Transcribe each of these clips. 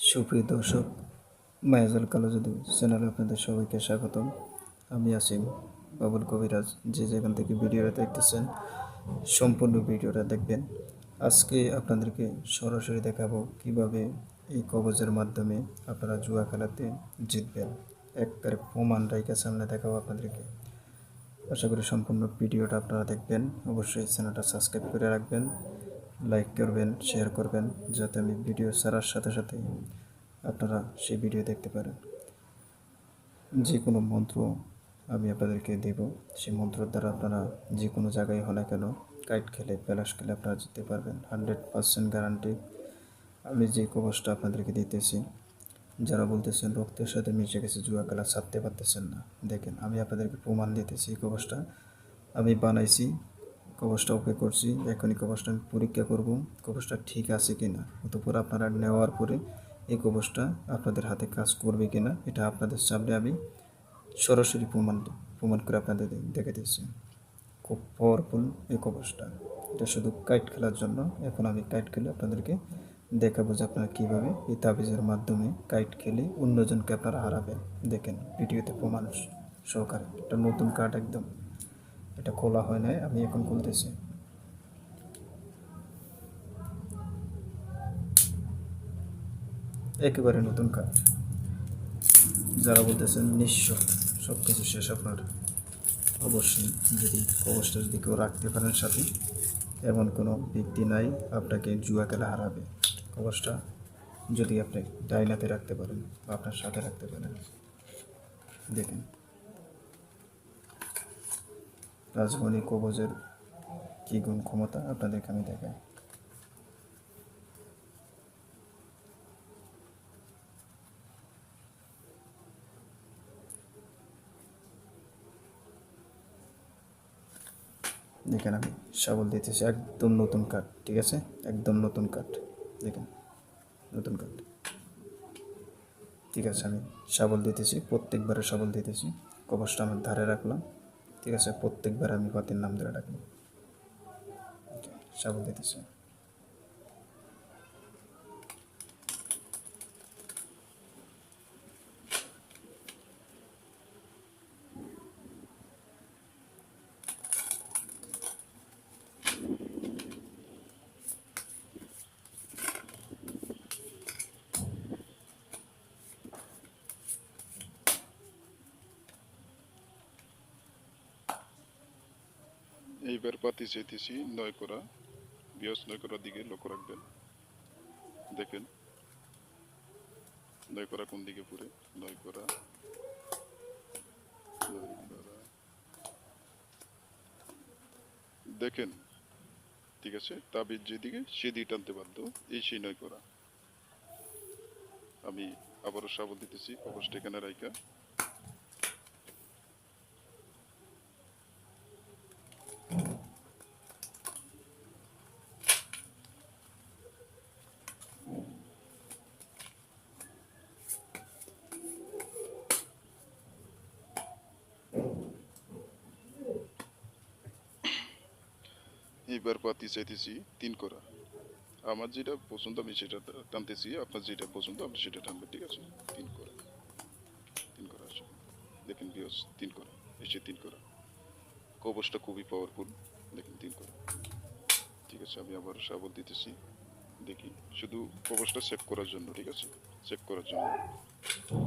সুপ্রিয় দর্শক, মায়াজাল কালো জাদু চ্যানেলে আপনাদের সবাইকে স্বাগতম। আমি আসিম বাবুল কবিরাজ। যে যেখান থেকে ভিডিওটা দেখতেছেন সম্পূর্ণ ভিডিওটা দেখবেন। আজকে আপনাদেরকে সরাসরি দেখাবো কিভাবে এই কবজের মাধ্যমে আপনারা জুয়া খেলাতে জিতবেন। একবারে প্রমাণ রাইখা সামনে দেখাবো আপনাদেরকে। আশা করি সম্পূর্ণ ভিডিওটা আপনারা দেখবেন। অবশ্যই চ্যানেলটা সাবস্ক্রাইব করে রাখবেন, লাইক করবেন, শেয়ার করবেন, যাতে আমি ভিডিও ছাড়ার সাথে সাথে আপনারা সেই ভিডিও দেখতে পারেন। যে কোনো মন্ত্র আমি আপনাদেরকে দেব, সেই মন্ত্রের দ্বারা আপনারা যে কোনো জায়গায় হলে কেন কাইট খেলে প্যালাস খেলে আপনারা জিততে পারবেন। 100% গ্যারান্টি। আমি যে কবচটা আপনাদেরকে দিতেছি, যারা বলতেছেন রক্তের সাথে মিশে গেছে, জুয়া খেলা ছাড়তে পারতেছেন না, দেখেন আমি আপনাদেরকে প্রমাণ দিতেছি। এই কবচটা আমি বানাইছি, কবচটা ওকে করছি। এখনই কবচটা আমি পরীক্ষা করব কবচটা ঠিক আছে কিনা। অতঃপর আপনারা নেওয়ার পরে এই কবচটা আপনাদের হাতে কাজ করবে কিনা এটা আপনাদের সামনে আমি সরাসরি প্রমাণ করে আপনাদের দেখে দিচ্ছি। খুব পাওয়ারফুল এই কবচটা। এটা শুধু কাইট খেলার জন্য। এখন আমি কাইট খেলে আপনাদেরকে দেখাবো যে আপনারা কীভাবে এই তাবিজের মাধ্যমে কাইট খেলে অন্যজনকে আপনারা হারাবেন। দেখেন ভিডিওতে প্রমাণ সহকারে। এটা নতুন কার্ড একদম, এটা খোলা হয় নাই, আমি এখন খুলতেছি। একেবারে নতুন কার্ড। যারা বলতেছেন নিঃস্ব, সব কিছু শেষ আপনার, অবশ্যই যদি কবচটা যদি কেউ রাখতে পারেন সাথে, এমন কোনো ব্যক্তি নাই আপনাকে জুয়া খেলা হারাবে। কবচটা যদি আপনি ডাইনাতে রাখতে পারেন বা আপনার সাথে রাখতে পারেন। দেখেন রাজমণি কবচের কী গুণ ক্ষমতা আপনাদেরকে আমি দেখাই। দেখেন আমি শাবল দিতেছি, একদম নতুন কাঠ, ঠিক আছে, একদম নতুন কাঠ। দেখেন নতুন কাঠ, ঠিক আছে। আমি শাবল দিতেছি, প্রত্যেকবারে শাবল দিতেছি। কবচটা আমার ধারে রাখলাম, ঠিক আছে। প্রত্যেকবার আমি পাতির নাম ধরে রাখলাম, শাবল দিতেছি। এইবার পাতি চাইতেছি 9 করা। বিয়স 9 করার দিকে লক্ষ্য রাখবেন। দেখেন 9 করা কোন দিকে পুরে। 9 করা, 9 করা, দেখেন, ঠিক আছে। তাবিজ যেদিকে সেদিকে টানতে বাধ্য, এই সেই 9 করা। আমি আবারও শাবল দিতেছি, কবচটা এখানে রাইখা। এইবার পাতি চাইতেছি 3 করা। আমার যেটা পছন্দ আমি সেটা টানতেছি, আপনার যেটা পছন্দ আপনি সেটা টানবেন, ঠিক আছে। 3 করা, 3 করা আসে। দেখেন বিয়স 3 করা, এসে 3 করা। কবচটা খুবই পাওয়ারফুল। দেখেন 3 করা, ঠিক আছে। আমি আবার শাবল দিতেছি, দেখি শুধু কবচটা চেক করার জন্য, ঠিক আছে। চেক করার জন্য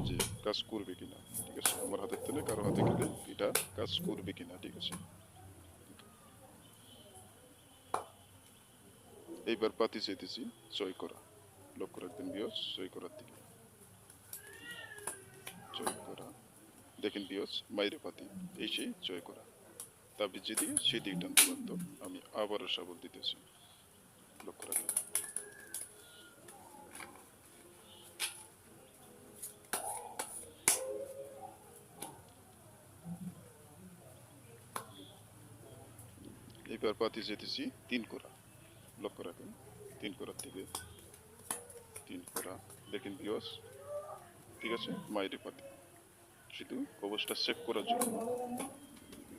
যে কাজ করবে কিনা, ঠিক আছে। আমার হাতের থেকে কারো হাতে গেলে এটা কাজ করবে কিনা, ঠিক আছে। এইবার পাতি চাইতেছি 6 করা। লক্ষ্য রাখবেন বিয়স, 6 করার দিকে 6 করা। দেখেন বিয়স মাইরে পাতি, এই সেই 6 করা। তাবিজ যেদিকে সেদিকে টানতে পারত। আমি আবারও শাবল দিতেছি, লক্ষ্য রাখবেন। এইবার পাতি যেতেছি 3 করা। লক্ষ্য রাখেন 3 করার থেকে 3 করা। দেখেন বিয়স, ঠিক আছে, মাইরে পাতি, শুধু কবচটা চেক করার জন্য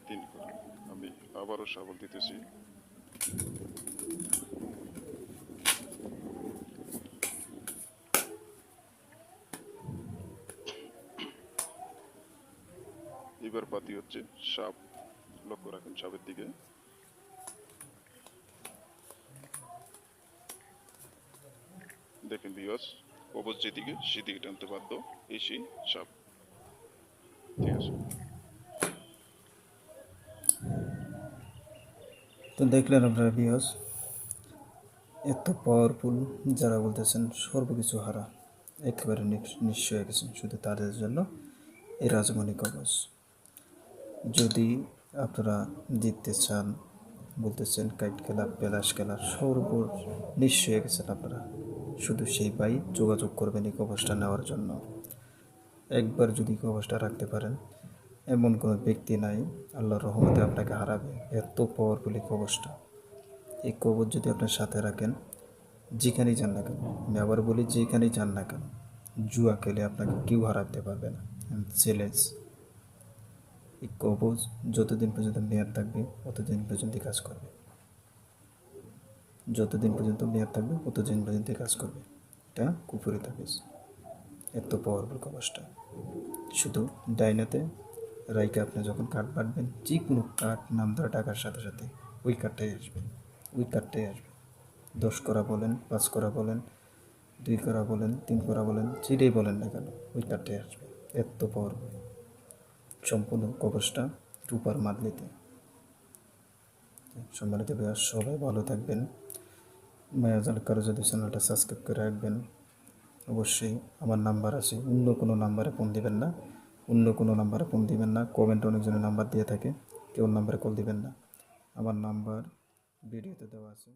3 করা। আমি আবারও শাবল দিতেছি, এবার পাতি হচ্ছে সাপ। লক্ষ্য রাখেন সাপের দিকে। দেখেন ভিউয়ার্স, কবচ যেদিকে সেদিকে টানতে বাধ্য, এই সেই সাপ। ঠিক আছে। তো দেখলেন আপনারা ভিউয়ার্স, এত পাওয়ারফুল যারা বলতেছেন সর্বকিছু হারা, একেবারে নিঃস্ব হয়ে গেছেন, শুধু তাদের জন্য এই রাজমণি কবচ। যদি আপনারা জিততে চান, বলতেছেন কাইট খেলা, পেলাস খেলা, নিঃস্ব হয়ে গেছেন আপনারা, শুধু সেই ভাই যোগাযোগ করবেন এই কবচটা নেওয়ার জন্য। একবার যদি কবচটা রাখতে পারেন, এমন কোনো ব্যক্তি নাই আল্লাহর রহমতে আপনাকে হারাবে। এত পাওয়ারফুল এই কবচটা। এই কবচ যদি আপনার সাথে রাখেন, যেখানেই যান না কেন, আমি আবার বলি যেখানেই যান না কেন, জুয়া খেলে আপনাকে কেউ হারাতে পারবে না। চ্যালেঞ্জ, এই কবচ যতদিন পর্যন্ত মেয়াদ থাকবে ততদিন পর্যন্ত কাজ করবে। যতদিন পর্যন্ত মেয়াদ থাকবে ততদিন পর্যন্ত কাজ করবে। এটা কুফুরি তাবিজ, এত পাওয়ারফুল কবচটা। শুধু ডাইনাতে রাইকে আপনি যখন কার্ড বাঁধবেন, যে কোনো কার্ড নাম ধরে টাকার সাথে সাথে ওই কার্ডটাই আসবে, ওই কার্ডটাই আসবে। 10 করা বলেন, 5 করা বলেন, 2 করা বলেন, 3 করা বলেন, যেটাই বলেন না কেন, ওই কার্ডটাই আসবে। এত পাওয়ারফুল সম্পূর্ণ কবচটা রূপার মাদলিতে। সম্মানিত ভাইয়া, সবাই ভালো থাকবেন। মায়াজাল কারো যদি চ্যানেলটা সাবস্ক্রাইব করে রাখবেন। অবশ্যই আমার নাম্বার আছে, অন্য কোনো নাম্বারে ফোন দিবেন না, অন্য কোনো নাম্বারে ফোন দিবেন না। কমেন্টে অনেকজনের নাম্বার দিয়ে থাকে, কেউ নাম্বারে কল দিবেন না। আমার নাম্বার ভিডিওতে দেওয়া আছে।